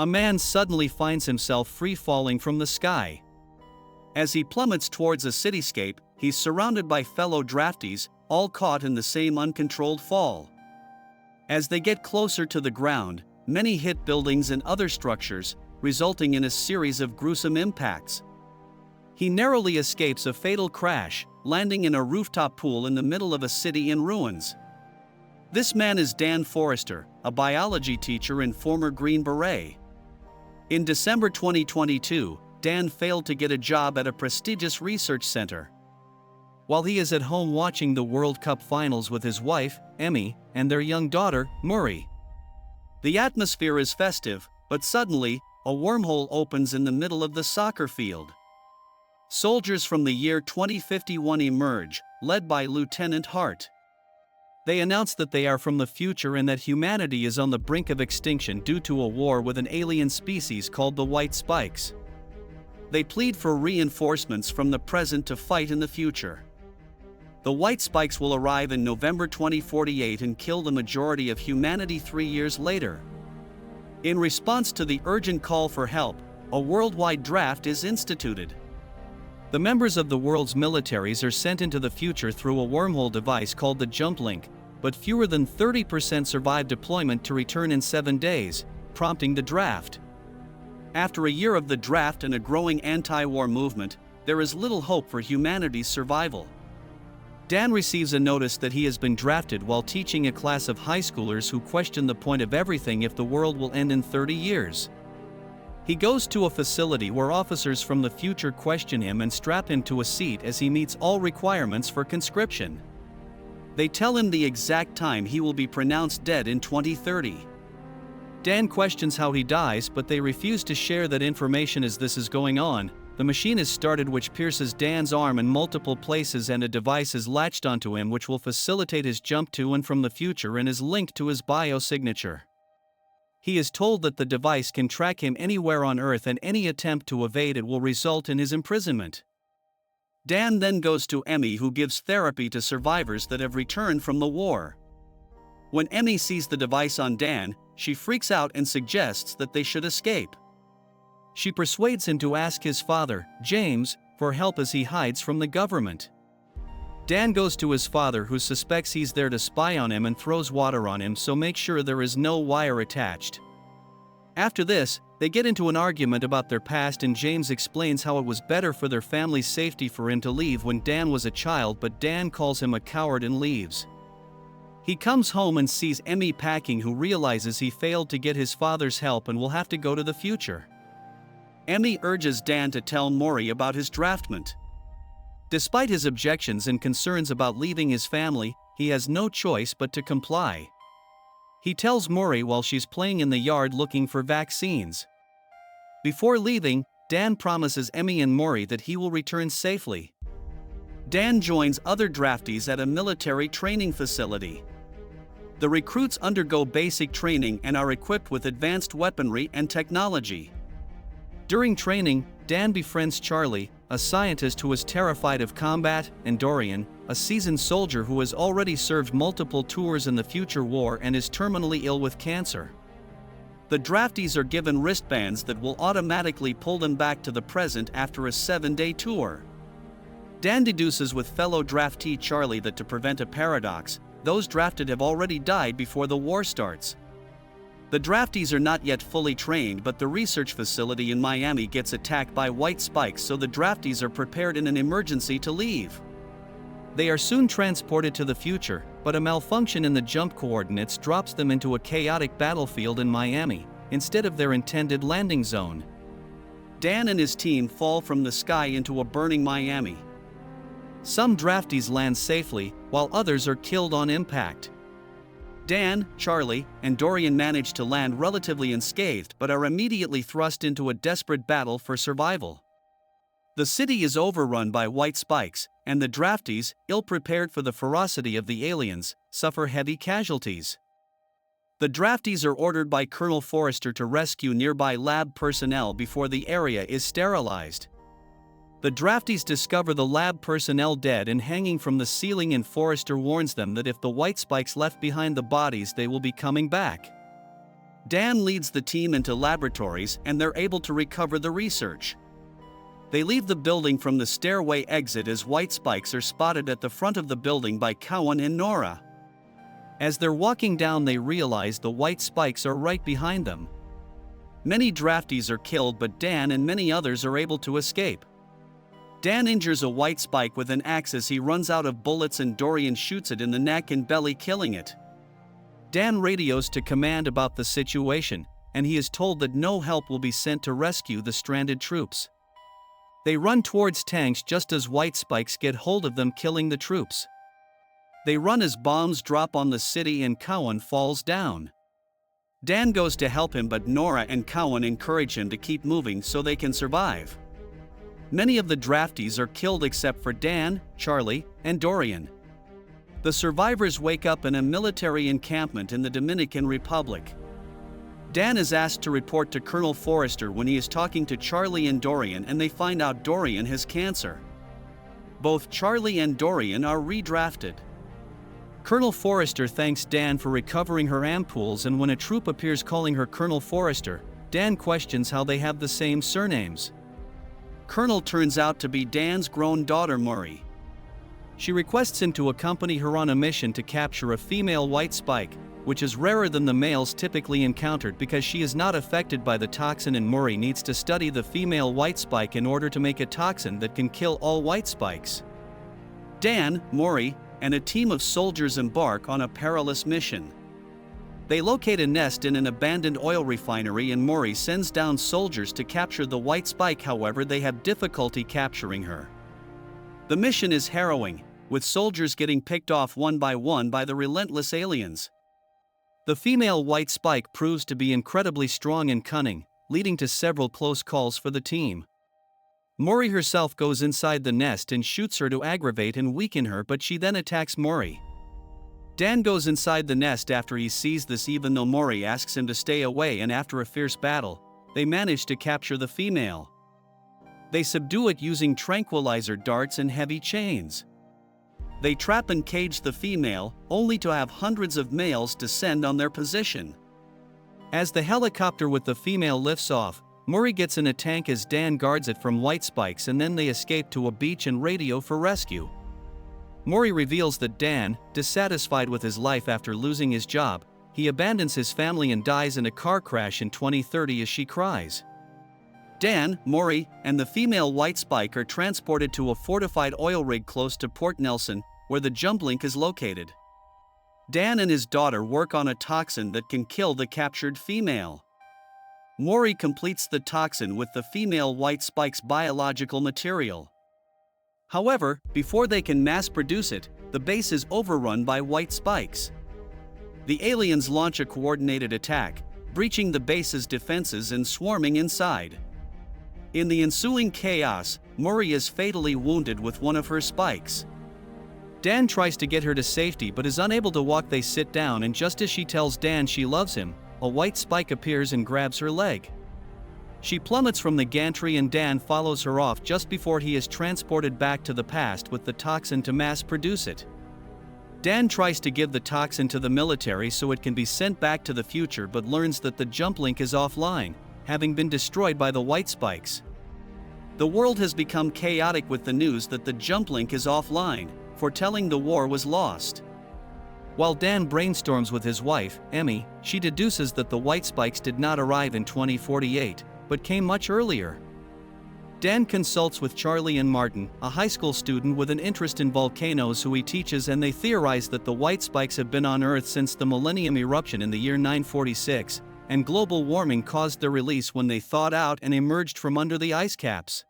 A man suddenly finds himself free-falling from the sky. As he plummets towards a cityscape, he's surrounded by fellow draftees, all caught in the same uncontrolled fall. As they get closer to the ground, many hit buildings and other structures, resulting in a series of gruesome impacts. He narrowly escapes a fatal crash, landing in a rooftop pool in the middle of a city in ruins. This man is Dan Forrester, a biology teacher and former Green Beret. In December 2022, Dan failed to get a job at a prestigious research center. While he is at home watching the World Cup finals with his wife, Emmy, and their young daughter, Murray. The atmosphere is festive, but suddenly, a wormhole opens in the middle of the soccer field. Soldiers from the year 2051 emerge, led by Lieutenant Hart. They announce that they are from the future and that humanity is on the brink of extinction due to a war with an alien species called the White Spikes. They plead for reinforcements from the present to fight in the future. The White Spikes will arrive in November 2048 and kill the majority of humanity 3 years later. In response to the urgent call for help, a worldwide draft is instituted. The members of the world's militaries are sent into the future through a wormhole device called the Jump Link, but fewer than 30% survive deployment to return in 7 days, prompting the draft. After a year of the draft and a growing anti-war movement, there is little hope for humanity's survival. Dan receives a notice that he has been drafted while teaching a class of high schoolers who question the point of everything if the world will end in 30 years. He goes to a facility where officers from the future question him and strap him to a seat as he meets all requirements for conscription. They tell him the exact time he will be pronounced dead in 2030. Dan questions how he dies, but they refuse to share that information as this is going on. The machine is started which pierces Dan's arm in multiple places and a device is latched onto him which will facilitate his jump to and from the future and is linked to his biosignature. He is told that the device can track him anywhere on Earth and any attempt to evade it will result in his imprisonment. Dan then goes to Emmy, who gives therapy to survivors that have returned from the war. When Emmy sees the device on Dan, she freaks out and suggests that they should escape. She persuades him to ask his father, James, for help as he hides from the government. Dan goes to his father, who suspects he's there to spy on him and throws water on him so make sure there is no wire attached. After this, they get into an argument about their past and James explains how it was better for their family's safety for him to leave when Dan was a child, but Dan calls him a coward and leaves. He comes home and sees Emmy packing, who realizes he failed to get his father's help and will have to go to the future. Emmy urges Dan to tell Maury about his draftment. Despite his objections and concerns about leaving his family, he has no choice but to comply. He tells Maury while she's playing in the yard looking for vaccines. Before leaving, Dan promises Emmy and Maury that he will return safely. Dan joins other draftees at a military training facility. The recruits undergo basic training and are equipped with advanced weaponry and technology. During training, Dan befriends Charlie, a scientist who is terrified of combat, and Dorian, a seasoned soldier who has already served multiple tours in the future war and is terminally ill with cancer. The draftees are given wristbands that will automatically pull them back to the present after a 7-day tour. Dan deduces with fellow draftee Charlie that to prevent a paradox, those drafted have already died before the war starts. The draftees are not yet fully trained, but the research facility in Miami gets attacked by White Spikes, so the draftees are prepared in an emergency to leave. They are soon transported to the future, but a malfunction in the jump coordinates drops them into a chaotic battlefield in Miami, instead of their intended landing zone. Dan and his team fall from the sky into a burning Miami. Some draftees land safely, while others are killed on impact. Dan, Charlie, and Dorian manage to land relatively unscathed but are immediately thrust into a desperate battle for survival. The city is overrun by White Spikes, and the draftees, ill-prepared for the ferocity of the aliens, suffer heavy casualties. The draftees are ordered by Colonel Forrester to rescue nearby lab personnel before the area is sterilized. The draftees discover the lab personnel dead and hanging from the ceiling, and Forrester warns them that if the White Spikes left behind the bodies, they will be coming back. Dan leads the team into laboratories and they're able to recover the research. They leave the building from the stairway exit as white spikes are spotted at the front of the building by Cowan and Nora. As they're walking down, they realize the white spikes are right behind them. Many draftees are killed, but Dan and many others are able to escape. Dan injures a white spike with an axe as he runs out of bullets and Dorian shoots it in the neck and belly, killing it. Dan radios to command about the situation, and he is told that no help will be sent to rescue the stranded troops. They run towards tanks just as white spikes get hold of them, killing the troops. They run as bombs drop on the city and Cowan falls down. Dan goes to help him, but Nora and Cowan encourage him to keep moving so they can survive. Many of the draftees are killed except for Dan, Charlie, and Dorian. The survivors wake up in a military encampment in the Dominican Republic. Dan is asked to report to Colonel Forrester when he is talking to Charlie and Dorian, and they find out Dorian has cancer. Both Charlie and Dorian are redrafted. Colonel Forrester thanks Dan for recovering her ampoules, and when a troop appears calling her Colonel Forrester, Dan questions how they have the same surnames. Colonel turns out to be Dan's grown daughter Murray. She requests him to accompany her on a mission to capture a female white spike, which is rarer than the males typically encountered because she is not affected by the toxin, and Murray needs to study the female white spike in order to make a toxin that can kill all white spikes. Dan, Murray, and a team of soldiers embark on a perilous mission. They locate a nest in an abandoned oil refinery, and Murray sends down soldiers to capture the white spike. However, they have difficulty capturing her. The mission is harrowing, with soldiers getting picked off one by the relentless aliens. The female white spike proves to be incredibly strong and cunning, leading to several close calls for the team. Murray herself goes inside the nest and shoots her to aggravate and weaken her, but she then attacks Murray. Dan goes inside the nest after he sees this, even though Murray asks him to stay away, and after a fierce battle, they manage to capture the female. They subdue it using tranquilizer darts and heavy chains. They trap and cage the female, only to have hundreds of males descend on their position. As the helicopter with the female lifts off, Murray gets in a tank as Dan guards it from white spikes, and then they escape to a beach and radio for rescue. Murray reveals that Dan, dissatisfied with his life after losing his job, he abandons his family and dies in a car crash in 2030 as she cries. Dan, Murray, and the female white spike are transported to a fortified oil rig close to Port Nelson, where the jump link is located. Dan and his daughter work on a toxin that can kill the captured female. Murray completes the toxin with the female white spike's biological material. However, before they can mass produce it, the base is overrun by white spikes. The aliens launch a coordinated attack, breaching the base's defenses and swarming inside. In the ensuing chaos, Murray is fatally wounded with one of her spikes. Dan tries to get her to safety but is unable to walk. They sit down, and just as she tells Dan she loves him, a white spike appears and grabs her leg. She plummets from the gantry, and Dan follows her off just before he is transported back to the past with the toxin to mass produce it. Dan tries to give the toxin to the military so it can be sent back to the future, but learns that the jump link is offline, having been destroyed by the white spikes. The world has become chaotic with the news that the jump link is offline, foretelling the war was lost. While Dan brainstorms with his wife, Emmy, she deduces that the white spikes did not arrive in 2048, but came much earlier. Dan consults with Charlie and Martin, a high school student with an interest in volcanoes who he teaches, and they theorize that the white spikes have been on Earth since the Millennium eruption in the year 946, and global warming caused their release when they thawed out and emerged from under the ice caps.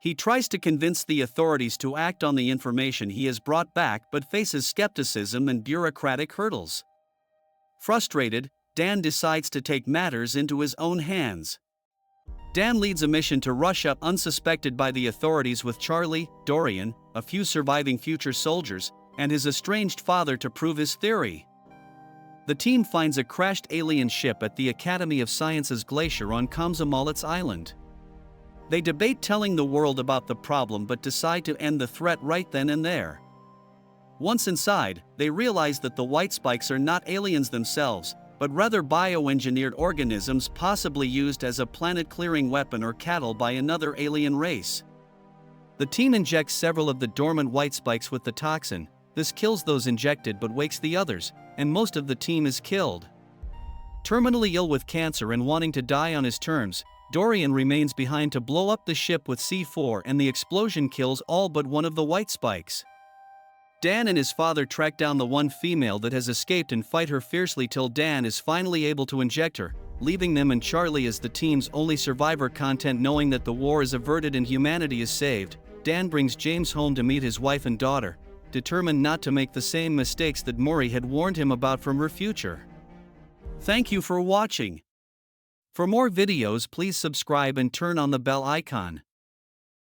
He tries to convince the authorities to act on the information he has brought back, but faces skepticism and bureaucratic hurdles. Frustrated, Dan decides to take matters into his own hands. Dan leads a mission to rush up unsuspected by the authorities with Charlie, Dorian, a few surviving future soldiers, and his estranged father to prove his theory. The team finds a crashed alien ship at the Academy of Sciences glacier on Komsomolets Island. They debate telling the world about the problem but decide to end the threat right then and there. Once inside, they realize that the white spikes are not aliens themselves, but rather bioengineered organisms possibly used as a planet-clearing weapon or cattle by another alien race. The team injects several of the dormant white spikes with the toxin. This kills those injected but wakes the others, and most of the team is killed. Terminally ill with cancer and wanting to die on his terms, Dorian remains behind to blow up the ship with C4, and the explosion kills all but one of the white spikes. Dan and his father track down the one female that has escaped and fight her fiercely till Dan is finally able to inject her, leaving them and Charlie as the team's only survivor. Content: knowing that the war is averted and humanity is saved, Dan brings James home to meet his wife and daughter, determined not to make the same mistakes that Murray had warned him about from her future. Thank you for watching. For more videos, please subscribe and turn on the bell icon.